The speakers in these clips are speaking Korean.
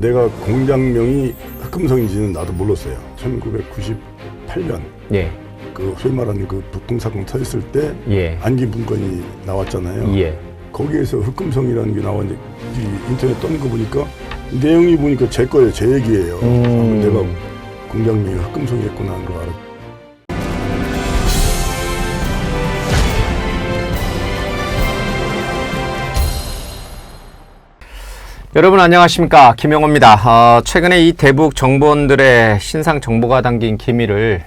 내가 공장명이 흑금성인지는 나도 몰랐어요. 1998년 예. 그 소위 말하는 그 북동사건 터졌을 때 예. 안기 문건이 나왔잖아요. 예. 거기에서 흑금성이라는 게 나왔는데 인터넷 떠는 거 보니까 내용이 보니까 제 거예요. 제 얘기예요. 내가 공장명이 흑금성이었구나 하는 걸 알았죠. 여러분 안녕하십니까, 김영호입니다. 최근에 이 대북 정보원들의 신상 정보가 담긴 기밀을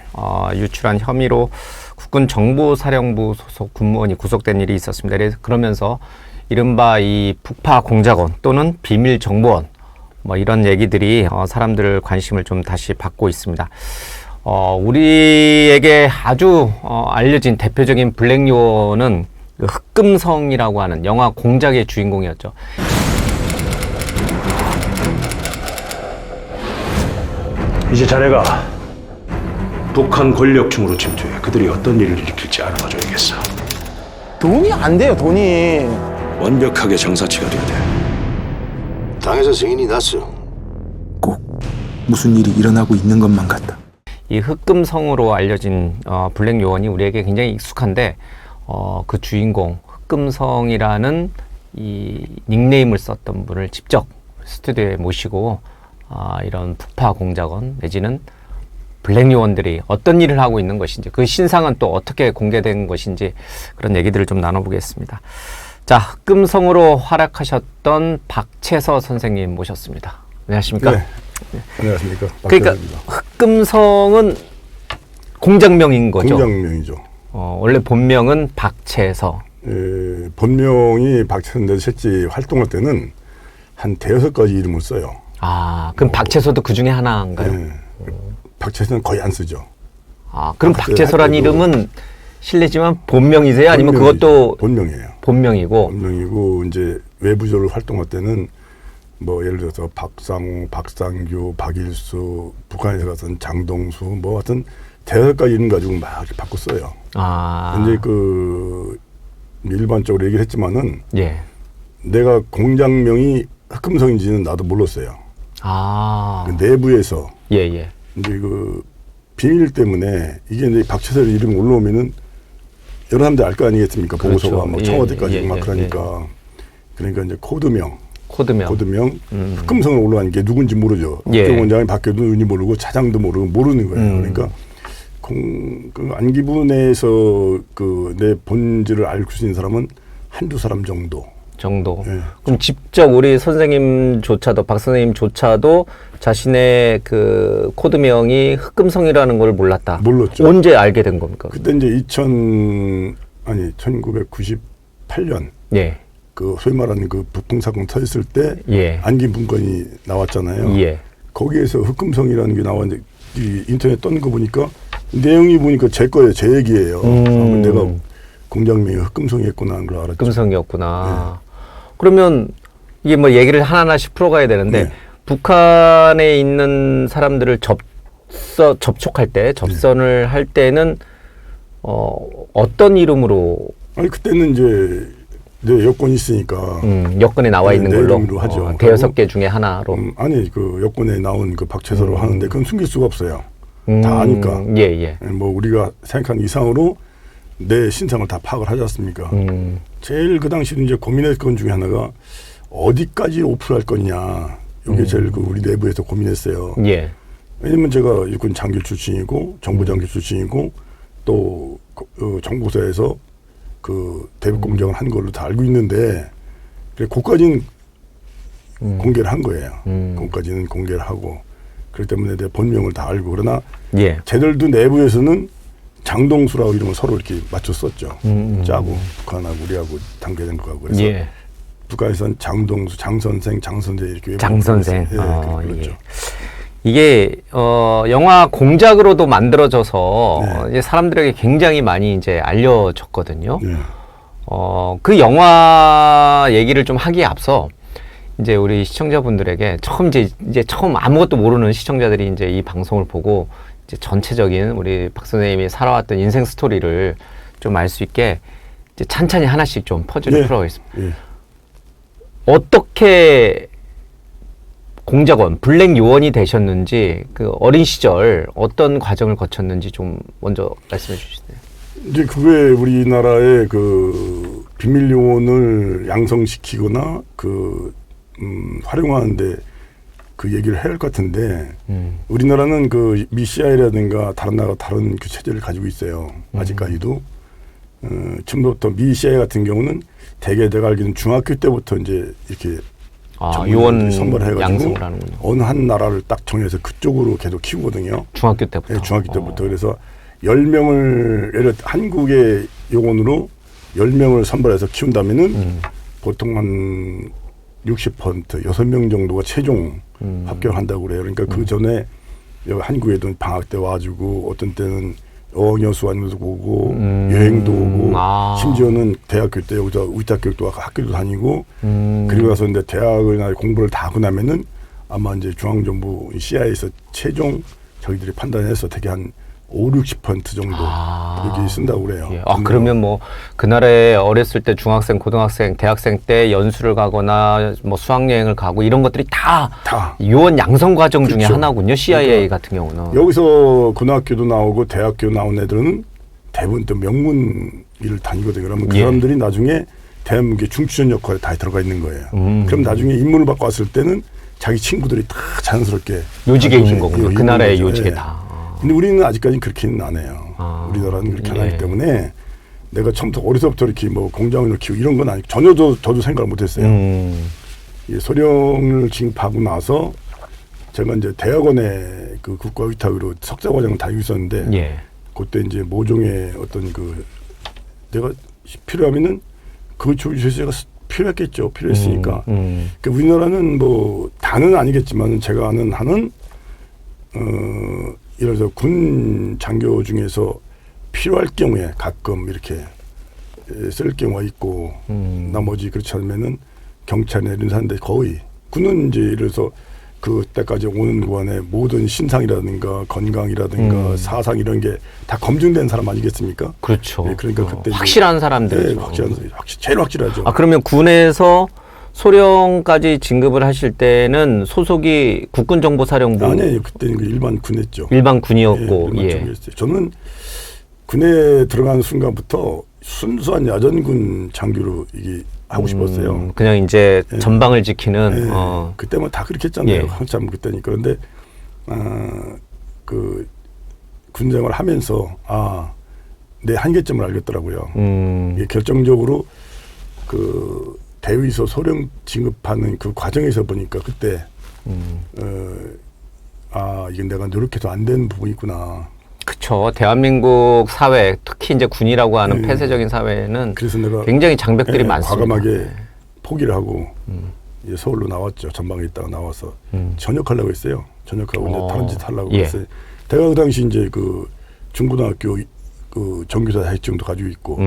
유출한 혐의로 국군 정보사령부 소속 군무원이 구속된 일이 있었습니다. 그러면서 이른바 이 북파 공작원 또는 비밀 정보원 뭐 이런 얘기들이 사람들을 관심을 좀 다시 받고 있습니다. 우리에게 아주 알려진 대표적인 블랙 요원은 그 흑금성이라고 하는 영화 공작의 주인공이었죠. 이제 자네가 북한 권력층으로 침투해 그들이 어떤 일을 일으킬지 알아봐줘야겠어. 돈이 안 돼요, 돈이. 완벽하게 장사치가 돼야 돼. 당에서 승인이 났어. 꼭 무슨 일이 일어나고 있는 것만 같다. 이 흑금성으로 알려진 블랙 요원이 우리에게 굉장히 익숙한데 그 주인공 흑금성이라는 이 닉네임을 썼던 분을 직접 스튜디오에 모시고 이런 북파 공작원 내지는 블랙 요원들이 어떤 일을 하고 있는 것인지, 그 신상은 또 어떻게 공개된 것인지 그런 얘기들을 좀 나눠보겠습니다. 자, 흑금성으로 활약하셨던 박채서 선생님 모셨습니다. 안녕하십니까? 네. 안녕하십니까? 그러니까 흑금성은 공장명인 거죠? 공장명이죠. 원래 본명은 박채서. 본명이 박채서인데 실제 활동할 때는 한 대여섯 가지 이름을 써요. 그럼 박채서도 그 중에 하나인가요? 네. 박채서는 거의 안 쓰죠. 그럼 박채서란 이름은 실례지만 본명이세요? 아니면 그것도 본명이에요. 본명이고 이제 외부적으로 활동할 때는 뭐 예를 들어서 박상우, 박상규, 박일수, 북한에서 갔던 장동수 뭐 하여튼 대여섯 가지 이름 가지고 막 이렇게 바꿔 써요. 이제 그 일반적으로 얘기를 했지만은 예. 내가 공장명이 흑금성인지는 나도 몰랐어요. 그 내부에서 예. 이제 그 비밀 때문에 이게 이제 박채서 이름이 올라오면은 여러 사람들이 알 거 아니겠습니까? 그렇죠. 보고서가 뭐 청와대까지 막 그러니까 그러니까 이제 코드명 흑금성으로 올라가는 게 누군지 모르죠. 국정원장이 바뀌어도 누군지 모르고 차장도 모르고 모르는 거예요. 그러니까 그 안기부 내에서 그 내 본질을 알 수 있는 사람은 한두 사람 정도. 예. 그럼 직접 우리 선생님조차도, 박 선생님조차도 자신의 그 코드명이 흑금성이라는 걸 몰랐다. 몰랐죠. 언제 알게 된 겁니까? 그때 이제 1998년 예. 그 소위 말하는 그 북동사건 터졌을 때 안기 문건이 나왔잖아요. 예. 거기에서 흑금성이라는 게 나왔는데 이 인터넷 떠는 거 보니까 내용이 보니까 제 거예요. 제 얘기예요. 내가 공장명이 흑금성이었구나 하는 걸 알았죠. 흑금성이었구나. 그러면 이게 뭐 얘기를 하나하나씩 풀어가야 되는데 네. 북한에 있는 사람들을 접촉할 때, 접선을 할 때는 어떤 이름으로? 아니 그때는 이제 내 여권이 있으니까 여권에 나와 있는 내 걸로 이름으로 하죠. 대여섯 개 중에 하나로. 아니 그 여권에 나온 그 박채서로 하는데 그건 숨길 수가 없어요. 다 아니까. 예. 뭐 우리가 생각한 이상으로 내 신상을 다 파악을 하지 않습니까? 제일 그 당시 이제 고민했던 중에 하나가 어디까지 오픈할 거냐. 이게 제일 그 우리 내부에서 고민했어요. 예. 왜냐면 제가 육군 장교 출신이고 정보 장교 출신이고 또 정보사에서 그 대북 공작을 한 걸로 다 알고 있는데 그까지는 공개를 한 거예요. 그까지는 공개를 하고 그렇기 때문에 내 본명을 다 알고 그러나 쟤들도 내부에서는 장동수라고 이름을 서로 이렇게 맞춰 썼죠. 짜고 북한하고 우리하고 단계된 거하고 그래서 북한에서는 장동수, 장선생, 장선재 이렇게 장선생. 그렇죠. 이게 영화 공작으로도 만들어져서 이제 사람들에게 굉장히 많이 이제 알려졌거든요. 그 영화 얘기를 좀 하기에 앞서 이제 우리 시청자분들에게 처음 아무것도 모르는 시청자들이 이제 이 방송을 보고 이제 전체적인 우리 박 선생님이 살아왔던 인생 스토리를 좀 알 수 있게 이제 찬찬히 하나씩 좀 퍼즐을 풀어가겠습니다. 어떻게 공작원, 블랙 요원이 되셨는지 그 어린 시절 어떤 과정을 거쳤는지 좀 먼저 말씀해 주시네요. 이제 그게 우리나라의 그 비밀 요원을 양성시키거나 활용하는데 그 얘기를 해야 할 것 같은데 우리나라는 그 미 CIA라든가 다른 나라 다른 그 체제를 가지고 있어요. 아직까지도. 처음부터 미 CIA 같은 경우는 대개 내가 알기로는 중학교 때부터 이제 이렇게 요원 선발해가지고 양성을 하는군요. 어느 한 나라를 딱 정해서 그쪽으로 계속 키우거든요. 중학교 때부터. 네, 중학교 때부터. 그래서 10명을 예를 들어 한국의 요원으로 10명을 선발해서 키운다면은 보통 한 60% 6명 정도가 최종 합격한다고 그래요. 그러니까 그 전에 여기 한국에도 방학 때 와가지고 어떤 때는 어학연수 하면서 오고 여행도 오고 심지어는 대학교 때 여기서 우리학교도 학교도 다니고 그리고 나서 이제 대학을 공부를 다 하고 나면은 아마 이제 중앙정부 CIA에서 최종 저희들이 판단해서 되게 한 50-60% 정도 여기 쓴다고 그래요. 예. 그러면 뭐 그날에 어렸을 때 중학생, 고등학생, 대학생 때 연수를 가거나 뭐 수학여행을 가고 이런 것들이 다 요원 양성 과정 중에 하나군요. CIA 같은 경우는. 여기서 고등학교도 나오고 대학교 나온 애들은 대부분 또 명문기를 다니거든요. 그러면 그 사람들이 나중에 대한민국의 중추전 역할에 다 들어가 있는 거예요. 그럼 나중에 임무를 받고 왔을 때는 자기 친구들이 다 자연스럽게 요직에 있는 거군요. 그 나라의 요직에 다. 근데 우리는 아직까지는 그렇게는 안 해요. 우리나라는 그렇게 안 하기 때문에 내가 처음부터 어려서부터 이렇게 뭐 공장을 키우고 이런 건 아니고 전혀 저도 생각을 못 했어요. 소령을 진급하고 나서 제가 이제 대학원에 그 국가위탁으로 석사과정을 다니고 있었는데 그때 이제 모종의 어떤 그 내가 필요하면은 그 조직에서 필요했겠죠. 필요했으니까. 그러니까 우리나라는 뭐 다는 아니겠지만 제가 아는 한은 예를 들어서 군 장교 중에서 필요할 경우에 가끔 이렇게 쓸 경우가 있고 나머지 그렇지 않으면은 경찰이나 이런 사람인데 거의 군은 이제 예를 들어서 그때까지 오는 구간에 모든 신상이라든가 건강이라든가 사상 이런 게 다 검증된 사람 아니겠습니까? 그렇죠. 네, 그러니까 그때 확실한 사람들. 네, 제일 확실하죠. 그러면 군에서 소령까지 진급을 하실 때는 소속이 국군정보사령부? 아니에요. 그때는 그 일반 군했죠. 일반 군이었고. 일반 저는 군에 들어가는 순간부터 순수한 야전군 장교로 이게 하고 싶었어요. 그냥 이제 전방을 지키는. 그때만 다 그렇게 했잖아요. 한참 그때니까. 그런데 그 군생활을 하면서 내 한계점을 알겠더라고요. 이게 결정적으로 그 대위소 소령 진급하는 그 과정에서 보니까 그때 이건 내가 노력해도 안 되는 부분이 있구나. 그렇죠. 대한민국 사회, 특히 이제 군이라고 하는 폐쇄적인 사회는 그래서 내가 굉장히 장벽들이 많습니다. 과감하게 포기를 하고 이제 서울로 나왔죠. 전방에 있다가 나와서 전역하려고 했어요. 전역하고 이제 다른 짓 하려고 했어요. 제가 그 당시 이제 그 중고등학교 그 정규사 자격증도 가지고 있고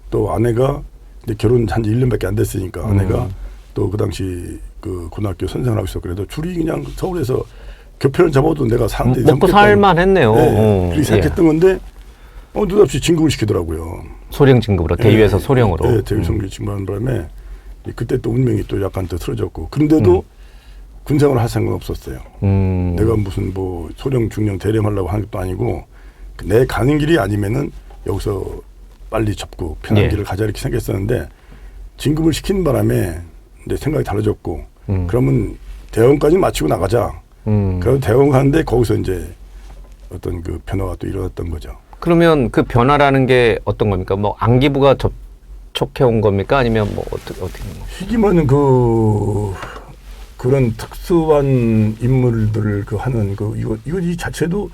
또 아내가 이제 결혼한 지 1년밖에 안 됐으니까 아내가 또 그 당시 그 고등학교 선생을 하고 있었고 그래도 둘이 그냥 서울에서 교편을 잡아도 내가 사람들이 먹고 살만 했네요. 그렇게 생각했던 건데 느닷없이 진급을 시키더라고요. 소령 진급으로 대위에서 소령으로. 네, 대위 소령 진급하는 바람에 그때 또 운명이 또 약간 또 틀어졌고 그런데도 군생활을 할 생각은 없었어요. 내가 무슨 뭐 소령 중령 대령 하려고 하는 것도 아니고 내 가는 길이 아니면은 여기서 빨리 접고 편한 길을 가자 이렇게 생각했었는데 진급을 시키는 바람에 이제 생각이 달라졌고 그러면 대원까지 마치고 나가자. 그래서 대원 가는데 거기서 이제 어떤 그 변화가 또 일어났던 거죠. 그러면 그 변화라는 게 어떤 겁니까? 뭐 안기부가 접촉해 온 겁니까? 아니면 뭐 어떻게? 희귀만은 그런 특수한 인물들을 그 하는 이거 이 자체도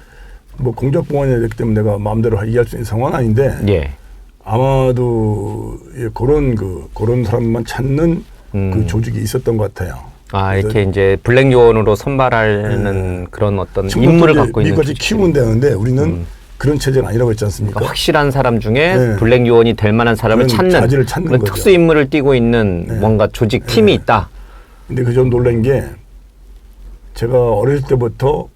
뭐 공작보안이 됐기 때문에 내가 마음대로 이해할 수 있는 상황은 아닌데 아마도 그런 사람만 찾는 그 조직이 있었던 것 같아요. 이렇게 이제 블랙 요원으로 선발하는 그런 어떤 임무를 갖고 있는 미국까지 키우면 되는데 우리는 그런 체제는 아니라고 했지 않습니까? 그러니까 확실한 사람 중에 블랙 요원이 될 만한 사람을 찾는 그런 특수 임무를 띠고 있는 뭔가 조직 팀이 있다. 근데 그 좀 놀란 게 제가 어렸을 때부터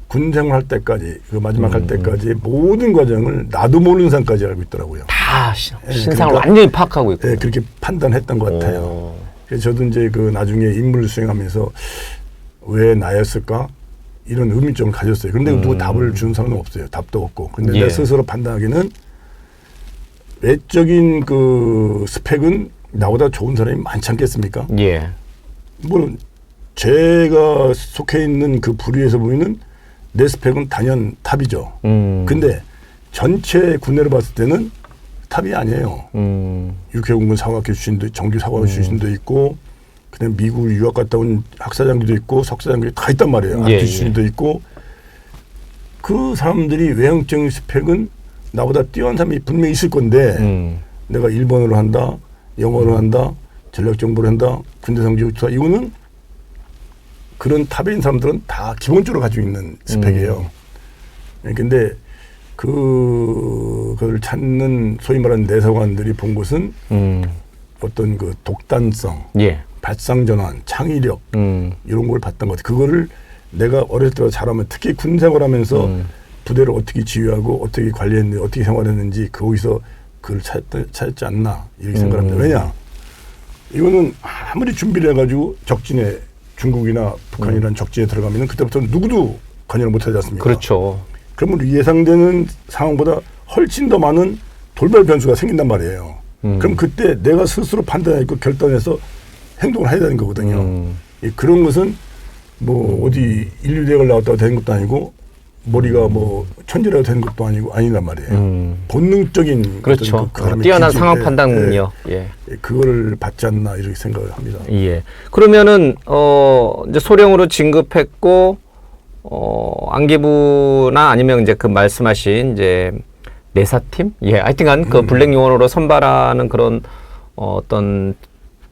군 생활할 때까지 그 마지막 할 때까지 모든 과정을 나도 모르는 사람까지 알고 있더라고요. 다 신상을 완전히 파악하고 있고. 그렇게 판단했던 것 같아요. 그래서 저도 이제 그 나중에 임무를 수행하면서 왜 나였을까? 이런 의문점을 가졌어요. 그런데 누구 답을 주는 사람은 없어요. 답도 없고. 근데 예. 내 스스로 판단하기는 외적인 그 스펙은 나보다 좋은 사람이 많지 않겠습니까? 예. 물론 제가 속해 있는 그 부류에서 보이는 내 스펙은 단연 탑이죠. 근데 전체 군대를 봤을 때는 탑이 아니에요. 육해공군 사관학교 출신도 정규 사관학교 출신도 있고 그다음에 미국 유학 갔다 온 학사장교도 있고 석사장교도 다 있단 말이에요. 예, 학교 출신도 있고 그 사람들이 외형적인 스펙은 나보다 뛰어난 사람이 분명히 있을 건데 내가 일본어로 한다, 영어로 한다, 전략정보를 한다, 군대 성적이 좋다. 이거는 그런 탑에 있는 사람들은 다 기본적으로 가지고 있는 스펙이에요. 근데 그걸 찾는 소위 말하는 내사관들이 본 것은 어떤 그 독단성, 예. 발상전환, 창의력 이런 걸 봤던 것 같아요. 그거를 내가 어렸을 때 잘하면 특히 군 생활하면서 부대를 어떻게 지휘하고 어떻게 관리했는지 어떻게 생활했는지 거기서 그걸 찾았지 않나 이렇게 생각합니다. 왜냐? 이거는 아무리 준비를 해가지고 적진에 중국이나 북한이라는 적진에 들어가면 그때부터 누구도 관여를 못하지 않습니까? 그렇죠. 그러면 예상되는 상황보다 훨씬 더 많은 돌발 변수가 생긴단 말이에요. 그럼 그때 내가 스스로 판단하고 결단해서 행동을 해야 되는 거거든요. 그런 것은 뭐 어디 인류대학을 나왔다고 되는 것도 아니고 머리가 뭐 천재라고 되는 것도 아니고 아니란 말이에요. 본능적인 그렇죠. 그 사람의 뛰어난 기질, 상황 판단 능력. 예. 그거를 받지 않나 이렇게 생각을 합니다. 예. 그러면은 이제 소령으로 진급했고 안기부나 아니면 이제 그 말씀하신 이제 내사팀, 예, 하여튼간 그 블랙 요원으로 선발하는 그런 어떤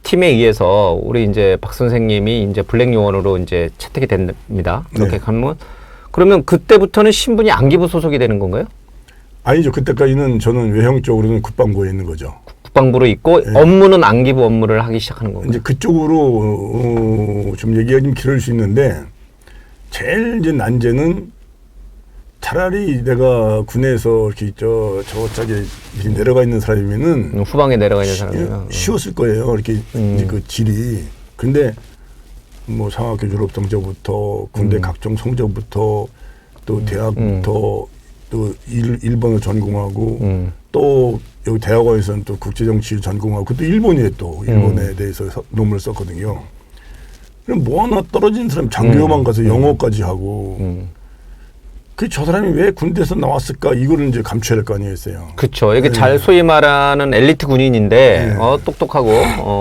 팀에 의해서 우리 이제 박 선생님이 이제 블랙 요원으로 이제 채택이 됩니다. 그렇게 네. 가면 그러면 그때부터는 신분이 안기부 소속이 되는 건가요? 아니죠. 그때까지는 저는 외형적으로는 국방부에 있는 거죠. 국방부로 있고 업무는 안기부 업무를 하기 시작하는 건가요? 이제 그쪽으로 좀 얘기가 좀 길어질 수 있는데 제일 이제 난제는 차라리 내가 군에서 이렇게 저쪽에 내려가 있는 사람이면은 후방에 내려가 있는 사람이요. 쉬웠을 거예요. 이렇게 이제 그 질이. 근데 뭐 상학교 졸업 성적부터 군대 각종 성적부터 또 대학부터 또 일본어 전공하고 또 여기 대학원에서는 또 국제정치 전공하고 그것도 일본에 또 일본에 대해서 논문을 썼거든요. 그럼 뭐 하나 떨어진 사람 장교만 가서 영어까지 하고 그 저 사람이 왜 군대에서 나왔을까 이거를 이제 감춰야 될 거 아니겠어요. 그렇죠. 이게 잘 소위 말하는 엘리트 군인인데 똑똑하고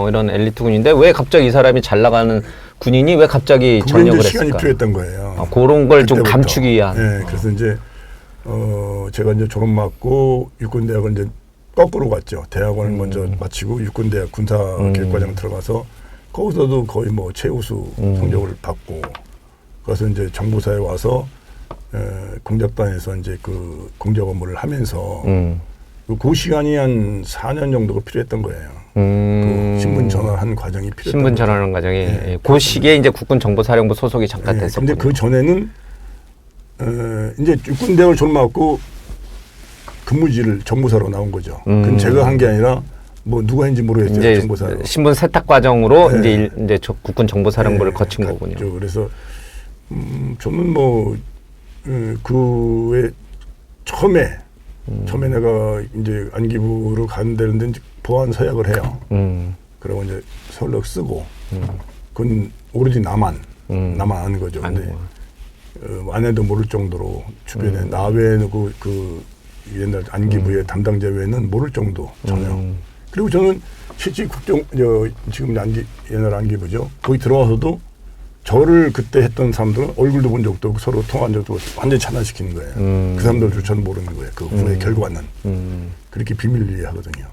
이런 엘리트 군인인데 왜 갑자기 이 사람이 잘 나가는 군인이 왜 갑자기 전역을 이제 시간이 했을까? 필요했던 거예요. 그런 걸 좀 그때부터. 감추기 위한. 네, 그래서 이제 제가 이제 졸업 맞고 육군대학을 이제 거꾸로 갔죠. 대학원을 먼저 마치고 육군대학 군사교육과정 들어가서 거기서도 거의 뭐 최우수 성적을 받고 그래서 이제 정보사에 와서 공작단에서 이제 그 공작 업무를 하면서 그 시간이 한 4년 정도가 필요했던 거예요. 그 신분 전환한 과정이 필요했던 신분 전환하는 과정이 네. 그 시기에 이제 국군정보사령부 소속이 잠깐 됐었군요. 근데 그 전에는 이제 육군대학을 졸업하고 근무지를 정보사로 나온 거죠. 그건 제가 한 게 아니라 뭐 누가 했는지 모르겠어요. 이제 정보사로. 신분 세탁 과정으로 네. 이제 국군정보사령부를 네, 거친 갔죠. 거군요. 그래서 저는 뭐 그에 처음에 내가 이제 안기부로 가는데 이제 보안 서약을 해요. 그리고 이제 서울역 쓰고 그건 오로지 나만 아는 거죠. 근데 아내도 모를 정도로 주변에 나 외에는 그 옛날 안기부의 담당자 외에는 모를 정도 전혀. 그리고 저는 실제 지금 옛날 안기부죠. 거기 들어와서도 저를 그때 했던 사람들은 얼굴도 본 적도 없고 서로 통화한 적도 없고 완전히 차단시키는 거예요. 그 사람들조차는 모르는 거예요. 그 후의 결과는. 그렇게 비밀리에 하거든요.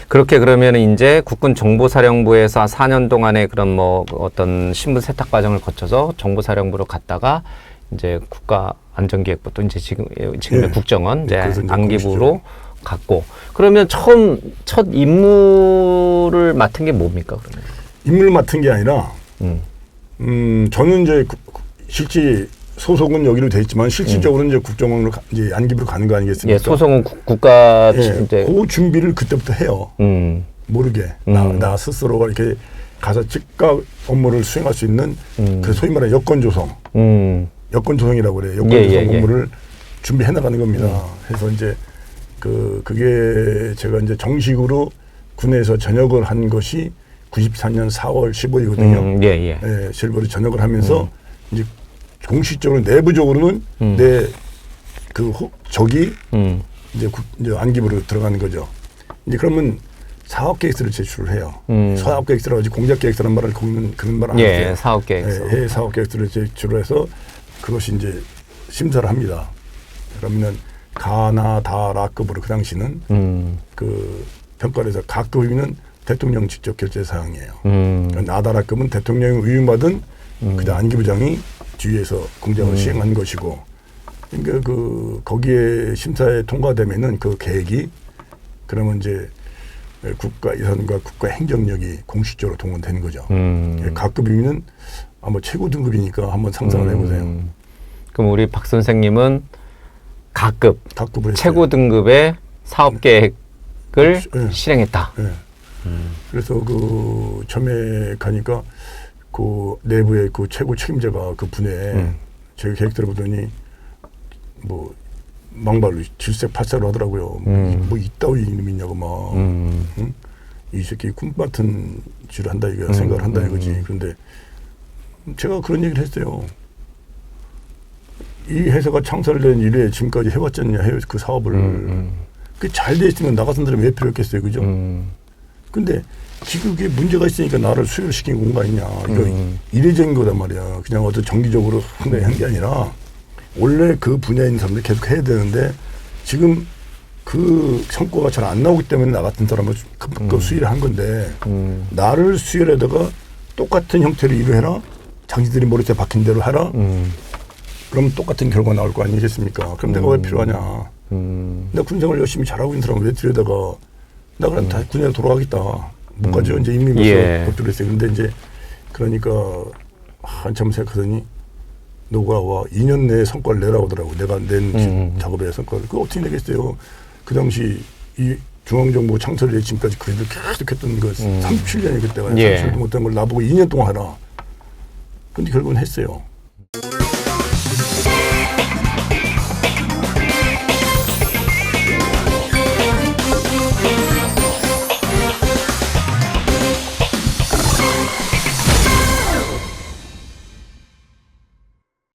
그렇게 그러면 이제 국군정보사령부에서 4년 동안의 그런 뭐 어떤 신분 세탁 과정을 거쳐서 정보사령부로 갔다가 이제 국가안전기획부 또 이제 지금의 국정원 이제 안기부로 갔고 그러면 첫 임무를 맡은 게 뭡니까 그러면? 임무를 맡은 게 아니라 저는 이제 실제 소속은 여기로 돼 있지만 실질적으로는 이제 국정원으로 이제 안기부로 가는 거 아니겠습니까? 예, 소속은 국가 예, 이제 그 준비를 그때부터 해요. 모르게 나 스스로가 이렇게 가서 즉각 업무를 수행할 수 있는 그 소위 말하는 여건 조성, 여건 조성이라고 그래요. 여건 조성 업무를 준비해 나가는 겁니다. 그래서 이제 그게 제가 이제 정식으로 군에서 전역을 한 것이 94년 4월 15일이거든요. 예, 실버로 전역을 하면서 이제 공식적으로 내부적으로는 내 그 적이 이제 안기부로 들어가는 거죠. 이제 그러면 사업 계획서를 제출을 해요. 사업 계획서라고 하지 공작 계획서란 말을 거기는 그런 말 안 하죠. 예, 사업 계획서. 예, 사업 계획서를 제출을 해서 그것이 이제 심사를 합니다. 그러면은 가나 다라급으로 그 당시는 그 평가를 해서 가급이면 대통령 직접 결재 사항이에요. 나다라급은 대통령이 의윤받은 그다음 안기부장이 주위에서 공작을 시행한 것이고, 그러니까 그 거기에 심사에 통과되면은 그 계획이 그러면 이제 국가예산과 국가행정력이 공식적으로 동원되는 거죠. 가급이면 아마 최고 등급이니까 한번 상상을 해보세요. 그럼 우리 박 선생님은 가급으로 했어요. 최고 등급의 사업 계획을 실행했다. 네. 그래서 그 처음에 가니까 그 내부의 그 최고 책임자가 그 분에 제 계획 들어보더니 뭐 막말로 질색팔색을 하더라고요. 뭐 이따위 이놈이냐고 막. 응? 이 새끼 꿈 같은 짓을 한다 이거 생각을 한다 이거지. 그런데 제가 그런 얘기를 했어요. 이 회사가 창설된 이래 지금까지 해왔잖냐 그 사업을. 그게 잘 돼 있으면 나 같은 사람이 왜 필요했겠어요, 그죠? 근데 지금 그게 문제가 있으니까 나를 수혈 시킨 건 아니냐. 이거 이례적인 거단 말이야. 그냥 어떤 정기적으로 한 게 아니라 원래 그 분야에 있는 사람들이 계속 해야 되는데 지금 그 성과가 잘 안 나오기 때문에 나 같은 사람을 그 수혈을 한 건데 나를 수혈에다가 똑같은 형태로 일을 해라. 자기들이 머리에 박힌 대로 해라. 그럼 똑같은 결과 나올 거 아니겠습니까? 그럼 내가 왜 필요하냐. 나 군생활 열심히 잘하고 있는 사람을 왜 들여다가 나 그럼 다 군에 돌아가겠다. 못 가죠. 이제 이미 벌써 못 들었어요. 근데 이제 그러니까 한참 생각하더니 너가 와 2년 내에 성과를 내라고 하더라고. 내가 낸 작업의 성과를. 그거 어떻게 내겠어요. 그 당시 이 중앙정부 창설에 지금까지 그래도 계속 했던 거 37년이 그때가 37도 못한 걸 나보고 2년 동안 하라. 근데 결국은 했어요.